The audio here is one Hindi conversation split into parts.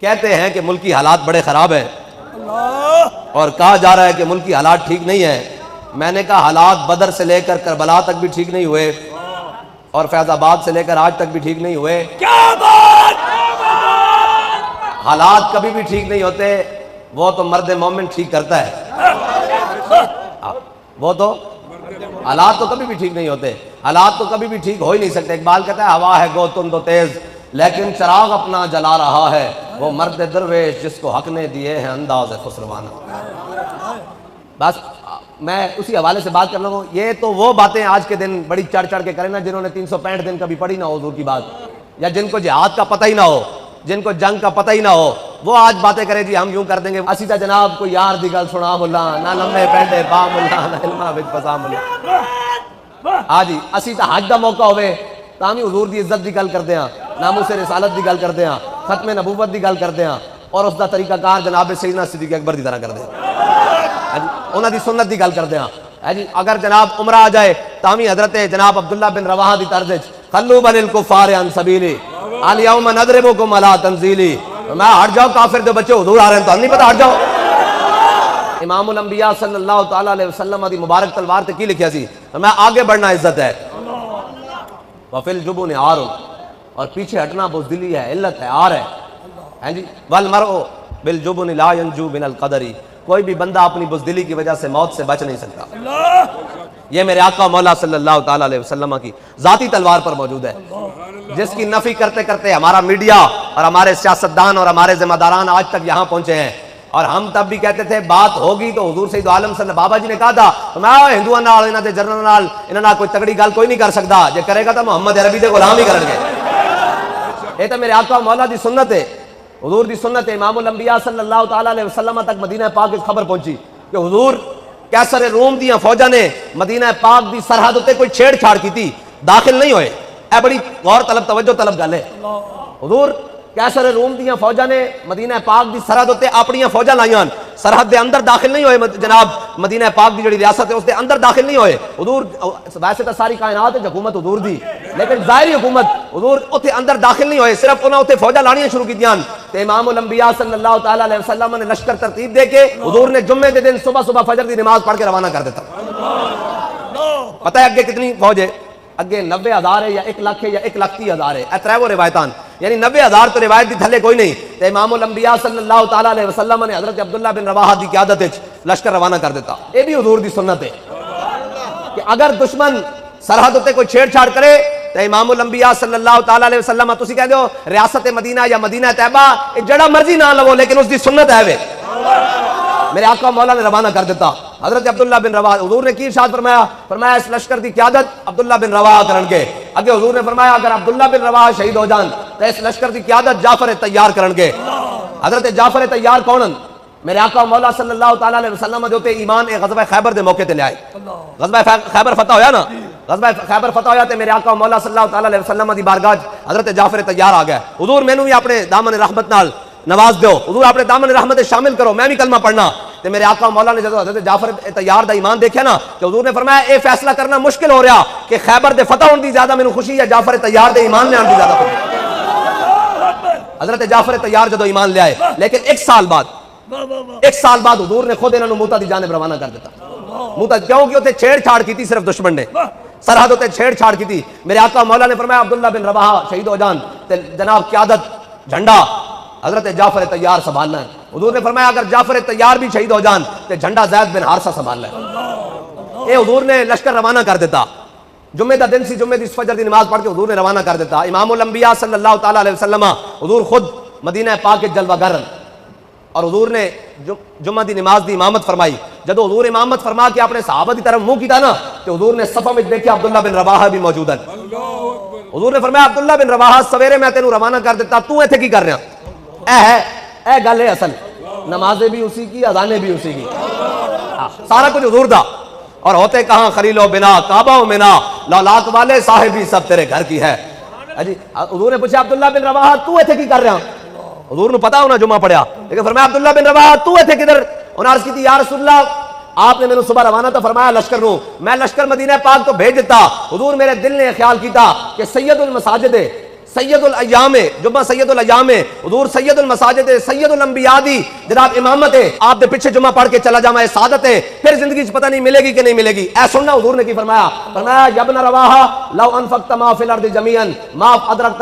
कहते हैं कि मुल्की हालात बड़े ख़राब हैं और कहा जा रहा है कि मुल्की हालात ठीक नहीं है। मैंने कहा हालात बदर से लेकर करबला तक भी ठीक नहीं हुए और फैज़ाबाद से लेकर आज तक भी ठीक नहीं हुए। क्या बात! हालात कभी भी ठीक नहीं होते, वो तो मर्द मोमिन ठीक करता है। वो तो हालात तो कभी भी ठीक नहीं होते, हालात तो कभी भी ठीक हो ही नहीं सकते। इकबाल कहता है हवा है गो तुम तो तेज लेकिन चिराग अपना जला रहा है, वो मर्द दरवेश जिसको हक ने दिए हैं अंदाज़ खुसरवाना। बस मैं उसी हवाले से बात कर रहा हूँ। ये तो वो बातें आज के दिन बड़ी चढ़ चढ़ के करें ना, जिन्होंने 365 दिन कभी पढ़ी ना हो हुजूर की बात, या जिनको जिहाद का पता ही ना हो, जिनको जंग का पता ही ना हो, वो आज बातें करें जी हम यूं कर देंगे। असी तो जनाब कोई यार दी गल सुना मुल्ला ना लम्बे पेंडे पा मुल्ला ना इल्मा विच फसा मुल्ला। हाँ जी, असी तो हज का मौका होवे तां भी हुजूर दी इज्जत की गल करते हैं, नामूस रिसालत की गल करते हैं, खत्म नबूवत की गल करते हैं और उसका तरीकाकार जनाब सैयदना सिद्दीक़ अकबर की तरह करते हैं, उन्होंने सुन्नत की गल करते हैं जी। अगर जनाब उमरा आ जाए तामी हजरत जनाब अब्दुल्ला बिन रवाहा दी तर्ज खल्लू बनिल कुफ़ार अन सबीली अल यौम नदरिबुकुम अला तंजीली। मैं हट जाओ काफिर जो बच्चे हुजूर आ रहे हैं तो नहीं पता, हट जाओ। इमामुल अंबिया सल्लल्लाहु तआला अलैहि वसल्लम दी मुबारक तलवार ते की लिखिया सी, मैं आगे बढ़ना इज्जत है, वफिल जुबुन आर, और पीछे हटना बुज़दिली है, इल्लत है, आर है जी। वल मरउ बिल जुबुन ला यंजू मिनल क़दरी, कोई भी बंदा अपनी बुज़दिली की वजह से मौत से बच नहीं सकता। ये मेरे आका मौला सल्लल्लाहु तआला अलैहि वसल्लम की जाती तलवार पर मौजूद है, जिसकी नफी करते करते हमारा मीडिया और हमारे सियासतदान और हमारे जिम्मेदारान आज तक यहाँ पहुंचे हैं। और हम तब भी कहते थे बात होगी तो हुजूर सैयद आलम सल्लल्लाहु बाबा जी ने कहा था मैं हिंदुओं नाल इन्हां दे जनरल नाल इन्हां नाल कोई तगड़ी गल कोई नहीं कर सकता, जे करेगा तो मोहम्मद अरबी दे गुलाम ही करेंगे। ये तो मेरे आका मौला दी सुन्नत है, हुजूर दी सुन्नत है। इमामुल अंबिया सल्लल्लाहु तआला अलैहि वसल्लम तक मदीना पाक की खबर पहुंची कि हुजूर कैसर रोम दी फौजा ने मदीना पाक दी सरहद उत्ते कोई छेड़छाड़ की थी, दाखिल नहीं होए। ए बड़ी गौर तलब तवज्जो तलब गल है। हुजूर कैसर रोम दी फौजा ने मदीना पाक दी सरहद उत्ते अपनी फौजा लाइयां, सरहद दे अंदर दाखिल नहीं होए। जनाब मदीना पाक दी जिहड़ी रियासत है उसके अंदर दाखिल नहीं होए। हुजूर वैसे तो सारी कायनात है हुकूमत हुजूर दी, लेकिन जाहिरी हुकूमत हुजूर उत्ते अंदर दाखिल नहीं होए, सिर्फ उन्होंने उत्ते फौजा लानियां शुरू कीतियां। ते इमामुल अंबिया सल्लल्लाहु तआला अलैहि वसल्लम ने लश्कर तरतीब दे के हुजूर ने जुम्मे के दिन सुबह सुबह फजर की नमाज पढ़ के रवाना कर देता। पता है अगे कितनी फौज है? अगे 90,000 है या 1 लाख है या 1,30,000 है। त्रै रिवायतान, यानी 90,000 तो रिवायत दी थले कोई नहीं। तो इमामुल अंबिया सल्लल्लाहु तआला अलैहि वसल्लम ने हजरत अब्दुल्ला बिन रवाहा दी क़यादत विच लश्कर रवाना कर देता। ये भी हुजूर दी सुन्नत है कि अगर दुश्मन सरहद उत्ते कोई छेड़छाड़ करे तो इमामुल अंबिया सल्लल्लाहु तआला अलैहि वसल्लम तुसी कह दो रियासत मदीना या मदीना तैयबा जड़ा मर्जी ना लवो, लेकिन उसकी सुन्नत है वे। मेरे आका मौला ने रवाना कर देता। हजरत अब्दुल्ला बिन रवाहा, हुजूर ने की इरशाद फरमाया, फरमाया इस लश्कर की क़यादत अब्दुल्ला बिन रवाहा करनगे। अगे हुजूर ने फरमाया अगर अब्दुल्ला बिन रवाहा शहीद हो जान तो इस लश्कर की क़यादत जाफर तैयार करनगे। हजरत जाफर तैयार कौन? मेरे आका मौला सल्लल्लाहु तआला अलैहि वसल्लम जो थे ईमान ए ग़ज़वा खैबर दे मौके ते ले आए। ग़ज़वा खैबर फतह होया ना, ग़ज़वा खैबर फतह होया ते मेरे आका मौला सल्लल्लाहु तआला अलैहि वसल्लम दी बारगाह हजरत जाफर तैयार आ गया। हुजूर मैनू भी अपने दामन रहमत नाल नवाज दो, हुजूर अपने दामन रहमत शामिल करो, मैं भी कलमा पढ़ना। तो मेरे आका मौला ने जब हजरत जाफर तैयार दा ईमान देखा ना तो हुजूर ने फरमाया ये फैसला करना मुश्किल हो रहा कि खैबर दे फतह होने की ज्यादा मैनू खुशी या जाफर तैयार दे ईमान में आने की ज्यादा खुशी। हजरत जाफर तैयार जो ईमान ले आए, लेकिन 1 साल बाद हुजूर ने खुद इन्होंने मूता दी जानिब रवाना कर दिता। मूता क्योंकि उत्ते छेड़छाड़ की थी, सिर्फ दुश्मन ने सरहद उत्ते छेड़छाड़ की थी। मेरे आका मौला ने फरमाया अब्दुल्ला बिन रवाहा शहीद हो जान ते जनाब क़यादत झंडा हजरत जाफर तैयार संभालना है। हुजूर ने फरमाया अगर जाफर तैयार भी शहीद हो जान तो झंडा ज़ैद बिन हारिसा संभालना है। ये हुजूर ने लश्कर रवाना कर देता। जुम्मे का दिन सी, जुम्मे की फजर की नमाज पढ़ के हुजूर ने रवाना कर देता। इमामुल अंबिया सल्लल्लाहु तआला अलैहि वसल्लम हुजूर खुद मदीना पाक के जलवागर, और हुजूर ने जुम्मा की नमाज की इमामत फरमाई। जब हुजूर इमामत फरमा के अपने सहाबा की तरफ मुंह किया ना तो हुजूर ने सफा में देखा अब्दुल्ला बिन रवाहा भी मौजूद है। हुजूर ने फरमाया अब्दुल्ला बिन रवाहा सवेरे मैं तेनू रवाना कर देता, तू इत्थे की कर रहा? ए गल है असल, नमाजें भी उसी की, अजाने भी उसी की, सारा कुछ हुजूर दा। और होते कहां खलीलो बिना काबा मिना लौलाक वाले साहिबी सब तेरे घर की है। जी हुजूर ने पूछा अब्दुल्ला बिन रवाहा तू इत्थे की कर रहा? हुजूर ने पता होना जुम्मा पढ़िया, लेकिन फरमाया अब्दुल्ला बिन रवाहा तू इत्थे किधर? उन्हें अर्ज की या रसूलल्लाह आपने मैंने सुबह रवाना तो फरमाया लश्कर नू, मैं लश्कर मदीना पाक तो भेज देता। हुजूर मेरे दिल ने ख्याल किया कि सैयदुल मसाजिद सैयदुल अय्याम जुम्मा सैयदुल अय्याम हुजूर सैयदुल मसाजिद सैयदुल अंबिया दी जनाब इमामत है, आप दे पीछे जुम्मा पढ़ के चला जामा सादत है, फिर जिंदगी पता नहीं मिलेगी कि नहीं मिलेगी। ऐ सुनना हुजूर ने की फरमाया, फरमाया यब्न रवाहा लौ अनफक्त मा फिल अर्दि जमीअन मा अदरकत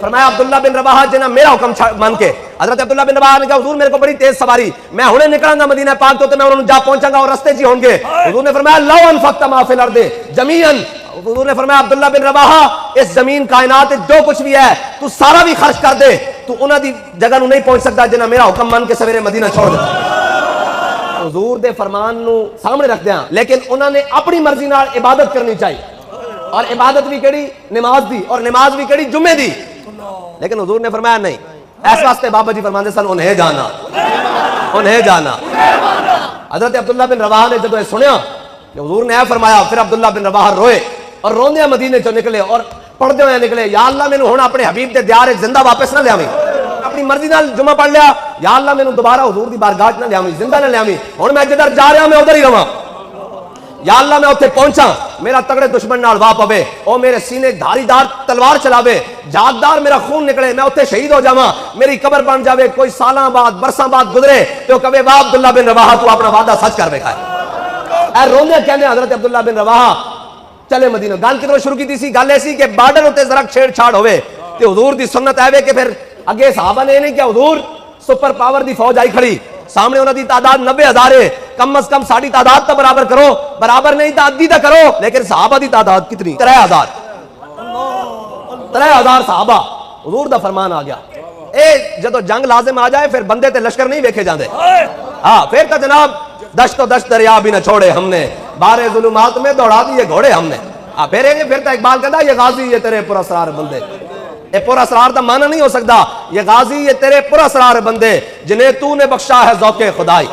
फरमाया अब्दुल्ला बिन रवाहा जिन्हें मेरा हुक्म मान के, हजरत अब्दुल्ला बिन रवाहा ने कहा हुजूर मेरे को बड़ी तेज सवारी, मैं हुणे निकलांगा मदीना पाक तो मैं उन्होंने जा पहुंचांगा और रास्ते च होंगे। हुजूर ने फरमाया लौ अनफक्त मा फिल अर्दि जमीअन, हुजूर ने फरमाया अब्दुल्ला बिन रवाहा इस जमीन कायनात जो कुछ भी है तू सारा भी खर्च कर दे, तू उन्हां दी जगह नूं नहीं पहुंच सकता जिन्हां मेरा हुक्म मान के सवेरे मदीना छोड़ दे। हुजूर दे फरमान नूं सामने रखदे हां, लेकिन उन्होंने अपनी मर्जी नाल इबादत करनी चाहिए, और इबादत भी केड़ी नमाज दी, और नमाज भी केड़ी जुम्मे दी। लेकिन हुजूर ने फरमाया नहीं, इस वास्ते बाबा जी फरमाते सन उन्हें जाना, उन्हें जाना। हजरत अब्दुल्ला बिन रवाहा ने जब सुनिया कि हुजूर ने फरमाया, फिर अब्दुल्ला बिन रवाहा रोए और रोंदे मदीने चो निकले और पढ़ते हुए निकले, या अल्लाह मैनू हुण अपने हबीब दे दयार जिंदा वापस ना लियावी, अपनी मर्जी नाल जुम्मा पढ़ लिया, या अल्लाह मैनू दोबारा हुजूर दी बारगाह ना लियावी, जिंदा ना लियावी, हुण मैं जिधर जा रहा मैं उधर ही रहां, या अल्लाह मैं उत्थे पहुंचा, मेरा तगड़े दुश्मन नाल वाह पवे, ओ मेरे सीने धारीदार तलवार चलावे, जागदार मेरा खून निकले, मैं उत्थे शहीद हो जावां, मेरी कब्र बन जावे, कोई सालां बाद बरसां बाद गुजरे तो कहे वाह अब्दुल्ला बिन रवाहा तू अपना वादा सच कर बैठा है। रोंदे कहंदे हजरत अब्दुल्ला बिन रवाहा चले मदीना। गल किधरों शुरू की सी, गल ऐसी कि बार्डर उत्ते जरा छेड़छाड़ होवे ते हुजूर दी सुन्नत आवे कि फिर अगे सहाबा ने नहीं कि हुजूर सुपर पावर दी फौज आई खड़ी, सामने उन्हां दी तादाद 90,000 है, कम अज कम साडी तादाद तो बराबर करो, बराबर नहीं तो अद्धी तो करो। लेकिन सहाबा दी तादाद कितनी? 3000 सहाबा। हुजूर दा फरमान आ गया, ए जदों जंग लाजिम आ जाए फिर बंदे ते लश्कर नहीं वेखे जांदे। हाँ फिर तो जनाब दश्त दरिया भी न छोड़े हमने, बारे जुलुमात में दौड़ा दिए घोड़े हमने। फिर तो इकबाल कहता ये गाजी ये तेरे पुरअसरार बंदे, ये पुरअसरार का माना नहीं हो सकता, ये गाजी ये तेरे पुरअसरार बंदे जिन्हें तूने बख्शा है ज़ौक़े खुदाई।